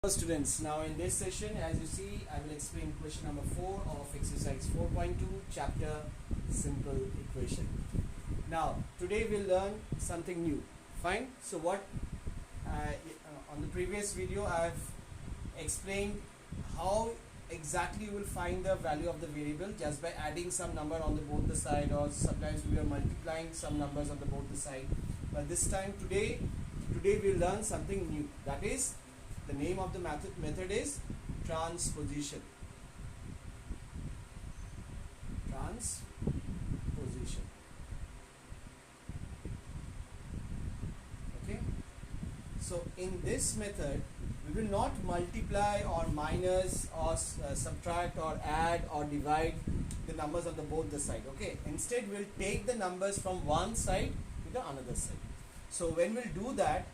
Hello students, now in this session, as you see, I will explain question number 4 of exercise 4.2 chapter simple equation. Now today we'll learn something new. Fine. So what on the previous video I have explained how exactly you will find the value of the variable just by adding some number on the both the side, or sometimes we are multiplying some numbers on the both the side. But this time today we'll learn something new. That is, the name of the method is transposition. Transposition. Okay. So in this method, we will not multiply or minus or subtract or add or divide the numbers on the both the side. Okay. Instead, we'll take the numbers from one side to the another side. So when we'll do that,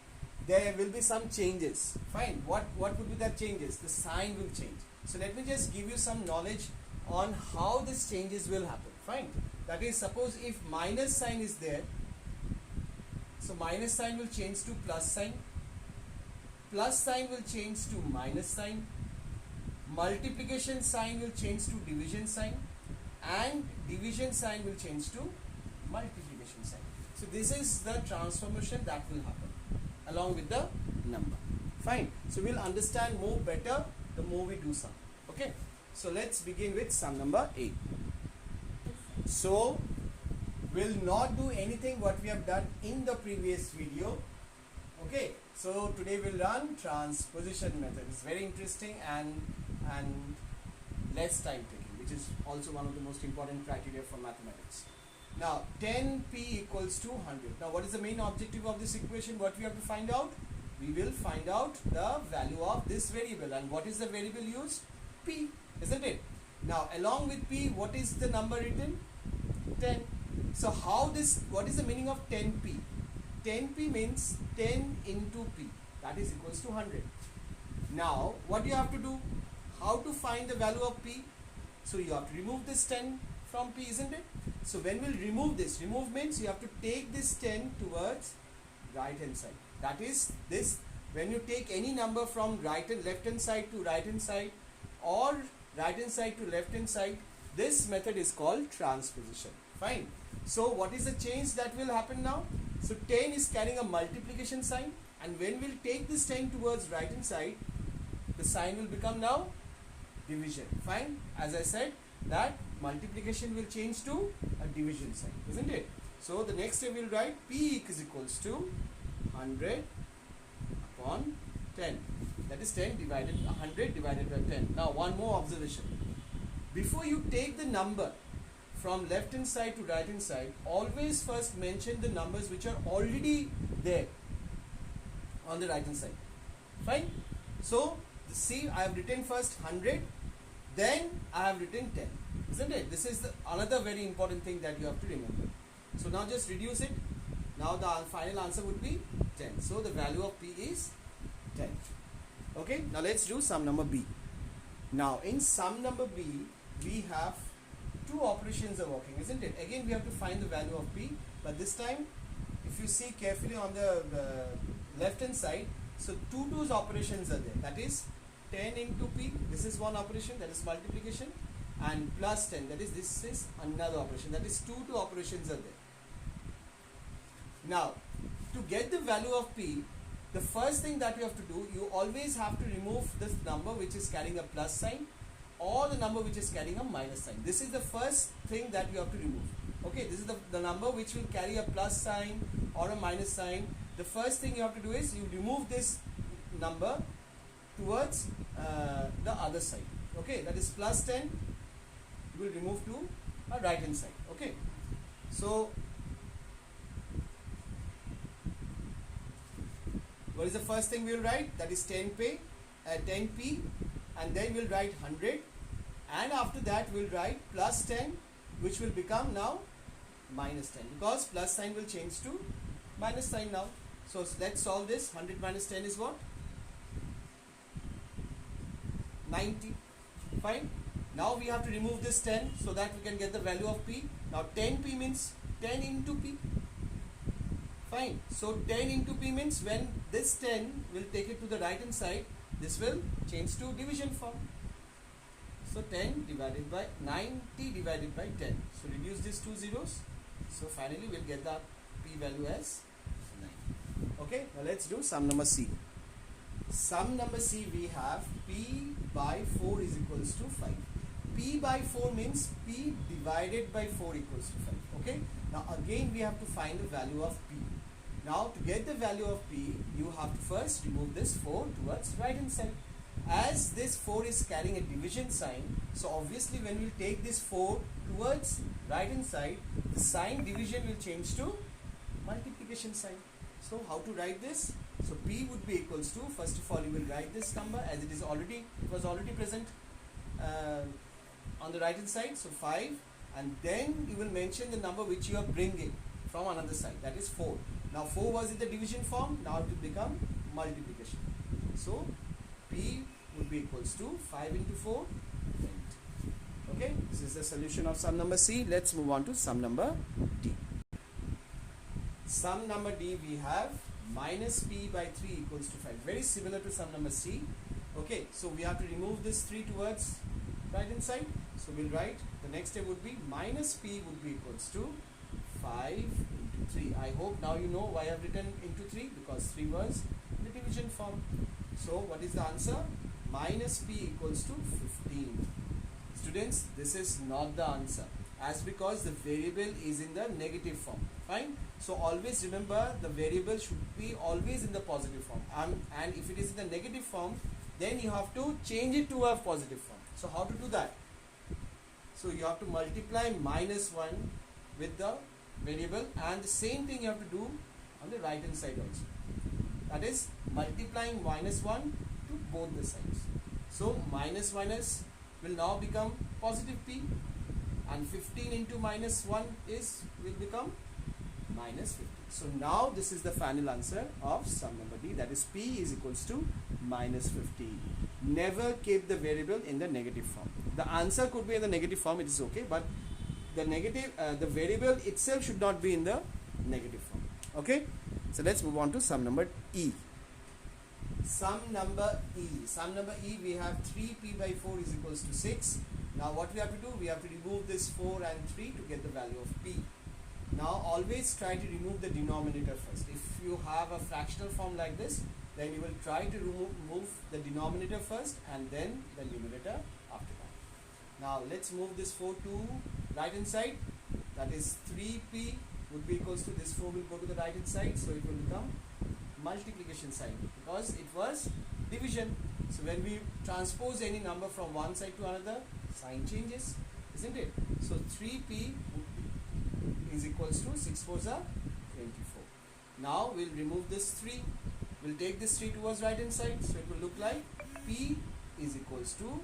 there will be some changes. Fine. What would be that changes? The sign will change. So let me just give you some knowledge on how these changes will happen. Fine. That is, suppose if minus sign is there, so minus sign will change to plus sign. Plus sign will change to minus sign. Multiplication sign will change to division sign, and division sign will change to multiplication sign. So this is the transformation that will happen along with the number. Fine. So we'll understand more better the more we do sum. Okay. So let's begin with sum number 8. So we'll not do anything what we have done in the previous video. Okay. So today we'll learn transposition method. It's very interesting and less time taking, which is also one of the most important criteria for mathematics. Now 10p equals to 100. Now what is the main objective of this equation? What we have to find out? We will find out the value of this variable. And what is the variable used? P, isn't it? Now along with p, what is the number written? 10. So what is the meaning of 10p? 10p means 10 into p. That is equals to 100. Now what do you have to do? How to find the value of p? So you have to remove this 10 from p, isn't it? So when we'll remove this, remove means you have to take this 10 towards right hand side. That is this, when you take any number from left hand side to right hand side, or right hand side to left hand side, this method is called transposition. Fine. So what is the change that will happen now? So 10 is carrying a multiplication sign, and when we'll take this 10 towards right hand side, the sign will become now division. Fine. As I said, that multiplication will change to a division sign, isn't it? So the next step we'll write p is equals to 100 upon 10. That is 100 divided by 10. Now one more observation. Before you take the number from left hand side to right hand side, always first mention the numbers which are already there on the right hand side. Fine. So see, I have written first 100, then I have written 10, isn't it? This is another very important thing that you have to remember. So now just reduce it. Now the final answer would be 10. So the value of p is 10. Okay. Now let's do sum number b. Now in sum number b, we have two operations are working, isn't it? Again we have to find the value of p, but this time if you see carefully on the left hand side, so 2's operations are there. That is 10 into p, this is one operation, that is multiplication, and plus 10, that is this is another operation, that is 2 operations are there. Now to get the value of p, the first thing that you have to do, you always have to remove this number which is carrying a plus sign, or the number which is carrying a minus sign. This is the first thing that you have to remove. Okay, this is the number which will carry a plus sign or a minus sign. The first thing you have to do is you remove this number towards the other side. Okay, that is plus 10 you will remove to a right hand side. Okay, so what is the first thing we will write? That is 10p, and then we'll write 100, and after that we'll write plus 10, which will become now minus 10, because plus sign will change to minus sign now. So let's solve this. 100 minus 10 is what? 90. Fine. Now we have to remove this 10 so that we can get the value of p. Now 10p means 10 into p. Fine. So 10 into p means when this 10 will take it to the right hand side, this will change to division form. So 10 divided by 90 divided by 10. So reduce these two zeros. So finally we'll get the p value as 9. Okay, now let's do sum number C. Sum number C, we have p by 4 is equals to 5. P by 4 means p divided by 4 equals to 5. Okay, now again we have to find the value of p. Now to get the value of p, you have to first remove this 4 towards right hand side. As this 4 is carrying a division sign, so obviously when we take this 4 towards right hand side, the sign division will change to multiplication sign. So how to write this? So p would be equals to, first of all you will write this number as it was already present on the right hand side, so 5, and then you will mention the number which you are bringing from another side, that is 4. Now 4 was in the division form, now it will become multiplication. So p would be equals to 5 into 4, 20. Okay, this is the solution of sum number C. Let's move on to sum number D. Sum number D, we have minus p by 3 equals to 5. Very similar to sum number C. Okay, so we have to remove this 3 towards right hand side. So we'll write, the next step would be minus p would be equals to 5 into 3. I hope now you know why I have written into 3, because 3 was in the division form. So what is the answer? Minus p equals to 15. Students, this is not the answer, as because the variable is in the negative form. Fine. So always remember, the variable should be always in the positive form, and if it is in the negative form, then you have to change it to a positive form. So how to do that? So you have to multiply minus 1 with the variable, and the same thing you have to do on the right hand side also. That is multiplying minus 1 to both the sides. So minus minus will now become positive p, and 15 into minus 1 will become minus 50. So now this is the final answer of sum number D, that is p is equals to minus 50. Never keep the variable in the negative form. The answer could be in the negative form, it is okay, but the variable itself should not be in the negative form. Okay, so let's move on to sum number E. Sum number E, we have 3p by 4 is equals to 6. Now what we have to do, we have to remove this 4 and 3 to get the value of p. Now always try to remove the denominator first. If you have a fractional form like this, then you will try to remove the denominator first and then the numerator after that. Now let's move this 4 to right hand side, that is 3p would be equals to, this 4 will go to the right hand side, so it will become multiplication sign because it was division. So when we transpose any number from one side to another, sign changes, isn't it? So 3p is equals to 6 4s are 24. Now we'll remove this 3. We'll take this 3 towards right hand side, so it will look like p is equals to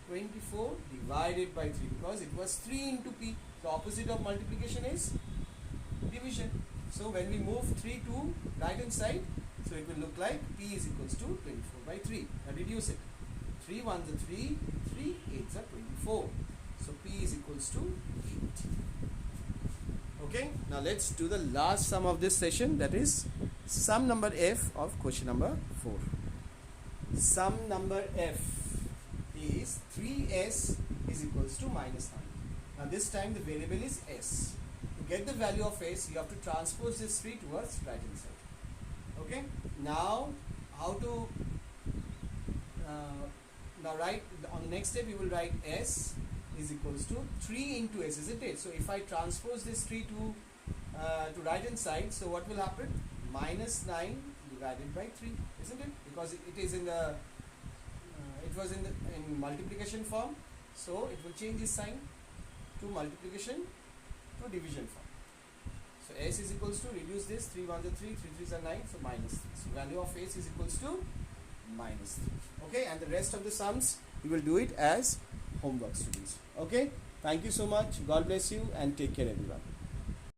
24 divided by 3, because it was 3 into p. The opposite of multiplication is division. So when we move 3 to right hand side, so it will look like p is equals to 24 by 3. Now reduce it. 3 1s are 3, 3 8s are 24. So p is equals to 8. Okay, now let's do the last sum of this session, that is sum number F of question number 4. Sum number F is 3s is equals to minus 9. Now this time the variable is s. To get the value of s, you have to transpose this 3 towards right hand side. Okay, now how to now write on the next step, you will write s is equals to 3 into s, isn't it? So if I transpose this 3 to right hand side, so what will happen? Minus 9 divided by 3, isn't it? Because it is in the it was in multiplication form, so it will change this sign to multiplication to division form. So s is equals to, reduce this, 3 1s are 3, 3 3s are 9, so minus 3. So value of s is equals to minus 3. Okay, and the rest of the sums you will do it as homework, students. Okay, thank you so much. God bless you and take care, everyone.